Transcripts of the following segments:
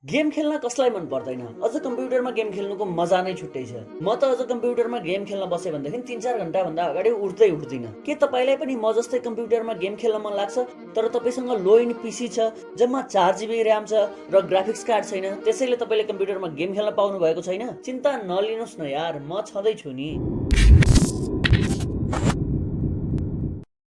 Game खेल्न कसलाई मन पर्दैन। अझ कम्प्युटरमा गेम खेल्नुको मजा नै छुट्टै छ। म त अझ कम्प्युटरमा गेम खेल्न बसे भनेदेखि 3-4 घण्टा भन्दा अगाडि उठ्दिन। के तपाईलाई पनि म जस्तै कम्प्युटरमा गेम खेल्न मन लाग्छ तर तपाईसँग लो एन्ड पीसी छ, जम्मा 4 GB र्याम छ र ग्राफिक्स कार्ड छैन, त्यसैले तपाईले कम्प्युटरमा गेम खेल्न पाउनु भएको छैन? चिन्ता नलिनुस् न यार, म छँदै छु नि।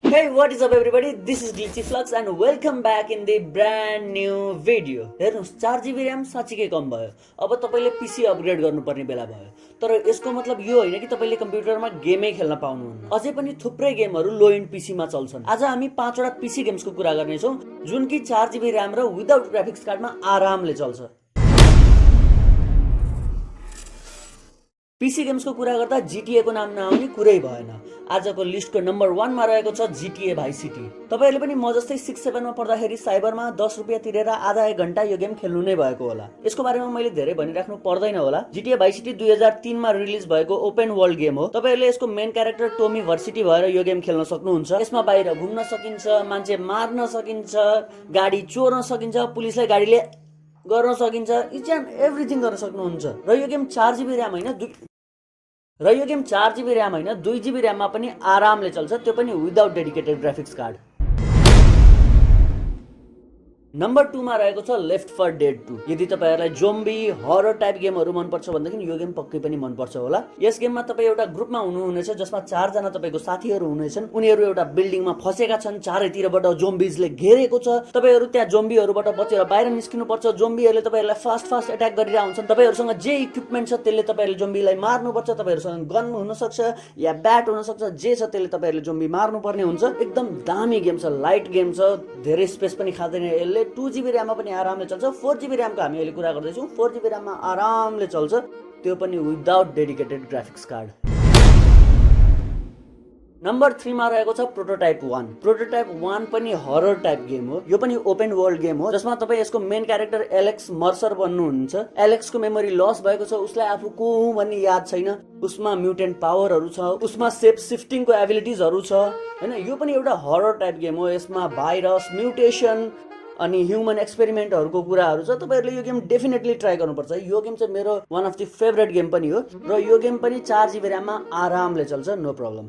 Hey, what is up everybody? This is GLitchyFlux and welcome back in the brand new video. हेर्नुस् 4 GB र्याम साच्चीकै कम भयो। अब तपाईले पीसी अपग्रेड गर्नुपर्ने बेला भयो। तर यसको मतलब यो होइन कि तपाईले कम्प्युटरमा गेमै खेल्न पाउनुहुन्न। अझै पनि थुप्रै गेमहरू लो एन्ड पीसी मा चल्छन्। आज हामी 5 वटा पीसी गेम्सको कुरा गर्ने छौं जुन कि 4 GB र्याम र विदाउट ग्राफिक्स कार्डमा आरामले चल्छ। पीसी गेम्सको कुरा गर्दा GTA को नाम नआउने कुरै भएन। आजको लिस्टको नम्बर 1 मा रहेको छ GTA भाइस सिटी। तपाईहरुले पनि म जस्तै 6-7 मा पढ्दाखेरि साइबरमा 10 रुपैयाँ तिरेर आधा एक घण्टा यो गेम खेल्नु नै भएको होला। यसको बारेमा मैले धेरै भनिराख्नु पर्दैन होला। GTA भाइस सिटी 2003 मा रिलिज भएको ओपन वर्ल्ड गेम हो। तपाईहरुले यसको मेन क्यारेक्टर टोमी भर्सिटी भएर यो गेम खेल्न सक्नुहुन्छ। यसमा बाहिर घुम्न सकिन्छ, मान्छे मार्न सकिन्छ, गाडी चोर्न सकिन्छ, पुलिसलाई गाडीले गर्न सकिन्छ, इच एन्ड एभ्रिथिङ गर्न सक्नुहुन्छ। र यो गेम 4 GB र्याम हैन 2 GB र्याममा पनि आरामले चल्छ, त्यो पनि without dedicated graphics card. Number 2 मा रहेको छ लेफ्ट 4 डेड 2। यदि तपाईहरुलाई जोम्बी हरर टाइप गेमहरु मन पर्छ भनेदेखि यो गेम पक्कै पनि मन पर्छ होला। यस गेममा तपाई एउटा ग्रुपमा हुनुहुनेछ जसमा 4 जना तपाईको साथीहरु हुनेछन्। उनीहरु एउटा बिल्डिङमा फसेका छन्, चारैतिरबाट जोम्बीजले घेरेको छ। तपाईहरु त्यहाँ जोम्बीहरुबाट बचेर बाहिर निस्किनु पर्छ। जोम्बीहरुले तपाईहरुलाई फास्ट एट्याक गरिरहेका हुन्छन्। तपाईहरुसँग जे इक्विपमेन्ट छ त्यसले तपाईहरुले जोम्बीलाई मार्नु पर्छ। तपाईहरुसँग गन हुन सक्छ या ब्याट हुन सक्छ, जे छ त्यसले तपाईहरुले जोम्बी मार्नु पर्ने हुन्छ। एकदम दामी गेम छ, लाइट गेम छ, धेरै स्पेस पनि खादैन यसले। 2 GB र्याममा पनि आरामले चल्छ। 4 GB र्यामको हामी अहिले कुरा गर्दै छौं। 4 GB र्याममा आरामले चल्छ, त्यो पनि without dedicated graphics card. Number 3 मा रहेको छ प्रोटोटाइप 1। प्रोटोटाइप 1 पनि हरर टाइप गेम हो। यो पनि ओपन वर्ल्ड गेम हो जसमा तपाई यसको मेन क्यारेक्टर एलेक्स मर्सर बन्नुहुन्छ। एलेक्सको मेमोरी लस भएको छ, उसलाई आफू को हुँ भन्ने याद छैन। उसमा म्युटेन्ट पावरहरु छ, उसमा सेप शिफ्टिङको एबिलिटिजहरु छ हैन। यो पनि एउटा हरर टाइप गेम हो। यसमा भाइरस, म्युटेसन अनि ह्युमन एक्सपेरिमेन्टहरुको कुराहरु छ। तपाईहरुले यो गेम डेफिनेटली ट्राई गर्नुपर्छ। यो गेम चाहिँ मेरो one of the favourite game पनि हो र यो गेम पनि 4 GB र्याममा आरामले चल्छ, नो प्रब्लम।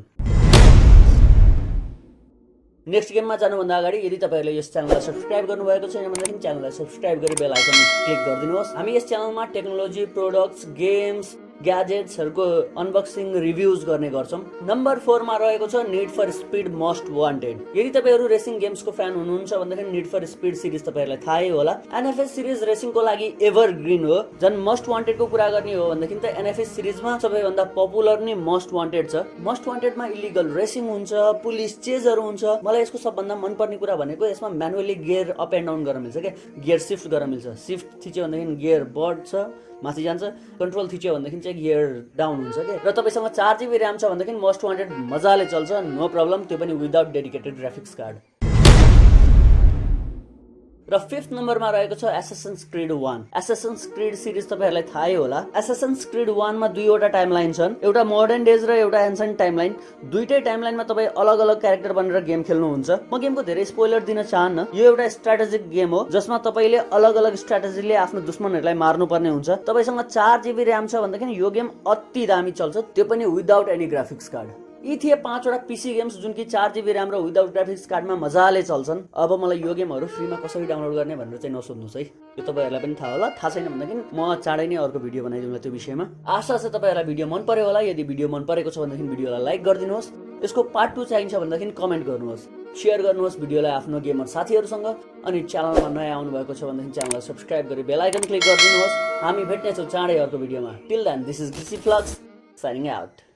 नेक्स्ट गेममा जानुभन्दा अगाडि यदि तपाईहरुले यस च्यानललाई सब्स्क्राइब गर्नुभएको छैन भनेदेखि च्यानललाई सब्स्क्राइब गरी बेल आइकन क्लिक गरिदिनुहोस्। हामी यस च्यानलमा टेक्नोलोजी, प्रोडक्ट्स, गेम्स, ग्याजेट्सहरुको अनबक्सिङ, रिभ्युज गर्ने गर्छौं। नम्बर 4 मा रहेको छ need for speed most wanted. यदि तपाईहरु रेसिङ गेम्सको फ्यान हुनुहुन्छ भनेदेखि नीड फर स्पीड सिरिज तपाईहरुलाई थाहै होला। एनएफएस सिरिज रेसिङको लागि एभरग्रीन हो। जन मोस्ट वान्टेडको कुरा गर्ने हो भनेदेखि त एनएफएस सिरिजमा सबैभन्दा पपुलर नि मोस्ट वान्टेड छ। मोस्ट वान्टेडमा इलिगल रेसिङ हुन्छ, पुलिस चेजहरु हुन्छ। मलाई यसको सबभन्दा मनपर्ने कुरा भनेको यसमा manually gear up and down गर्न मिल्छ के, गियर शिफ्ट गर्न मिल्छ। शिफ्ट थिच्यो भनेदेखि गियर बढ्छ, माथि जान्छ, कन्ट्रोल थिच्यो भनेदेखि चाहिँ गियर डाउन हुन्छ के। र तपाईसँग 4 GB र्याम छ भनेदेखि मोस्ट वान्टेड मजाले चल्छ, नो प्रब्लम, त्यो पनि विदाउट डेडिकेटेड ग्राफिक्स कार्ड। र 5th नम्बरमा रहेको छ एसासिन्स क्रिड 1। एसासिन्स क्रिड सिरिज तपाईहरुलाई थाहै होला। एसासिन्स क्रिड 1 मा 2 वटा टाइमलाइन छन्, एउटा मोडर्न डेज र एउटा एन्सेन्ट टाइमलाइन। दुईटै टाइमलाइनमा तपाई अलग-अलग क्यारेक्टर बनेर गेम खेल्नुहुन्छ। म गेमको धेरै स्पोइलर दिन चाहन्न। यो एउटा स्ट्र्याटेजिक गेम हो जसमा तपाईले अलग-अलग स्ट्र्याटेजीले आफ्नो दुश्मनहरुलाई मार्नुपर्ने हुन्छ। तपाईसँग 4 GB र्याम छ भनेदेखि यो गेम अति दामी चल्छ, त्यो पनि विदाउट एनी ग्राफिक्स कार्ड। यी थिए 5 वटा पीसी गेम्स जुन कि 4 GB र्याम र विदाउट ग्राफिक्स कार्डमा मजाले चल्छन्। अब मलाई यो गेमहरु फ्रीमा कसरी डाउनलोड गर्ने भनेर चाहिँ नसोध्नुस् है, यो तपाईहरुलाई पनि थाहा होला। थाहा छैन भनेदेखि म चाँडै नै अर्को भिडियो बनाइदिउँला त्यो विषयमा। आशा छ तपाईहरुलाई भिडियो मन पर्यो होला। यदि भिडियो मन परेको छ भनेदेखि भिडियोलाई लाइक गरिदिनुहोस्। यसको पार्ट 2 चाहिन्छ भनेदेखि कमेन्ट गर्नुहोस्, शेयर गर्नुहोस् भिडियोलाई आफ्नो गेमर साथीहरुसँग। अनि च्यानलमा नयाँ आउनु भएको छ भनेदेखि च्यानललाई सब्स्क्राइब गरी बेल आइकन क्लिक गरिदिनुहोस्। हामी भेट्नेछौं चाँडै अर्को भिडियोमा। Till then this is GLitchyFlux signing out.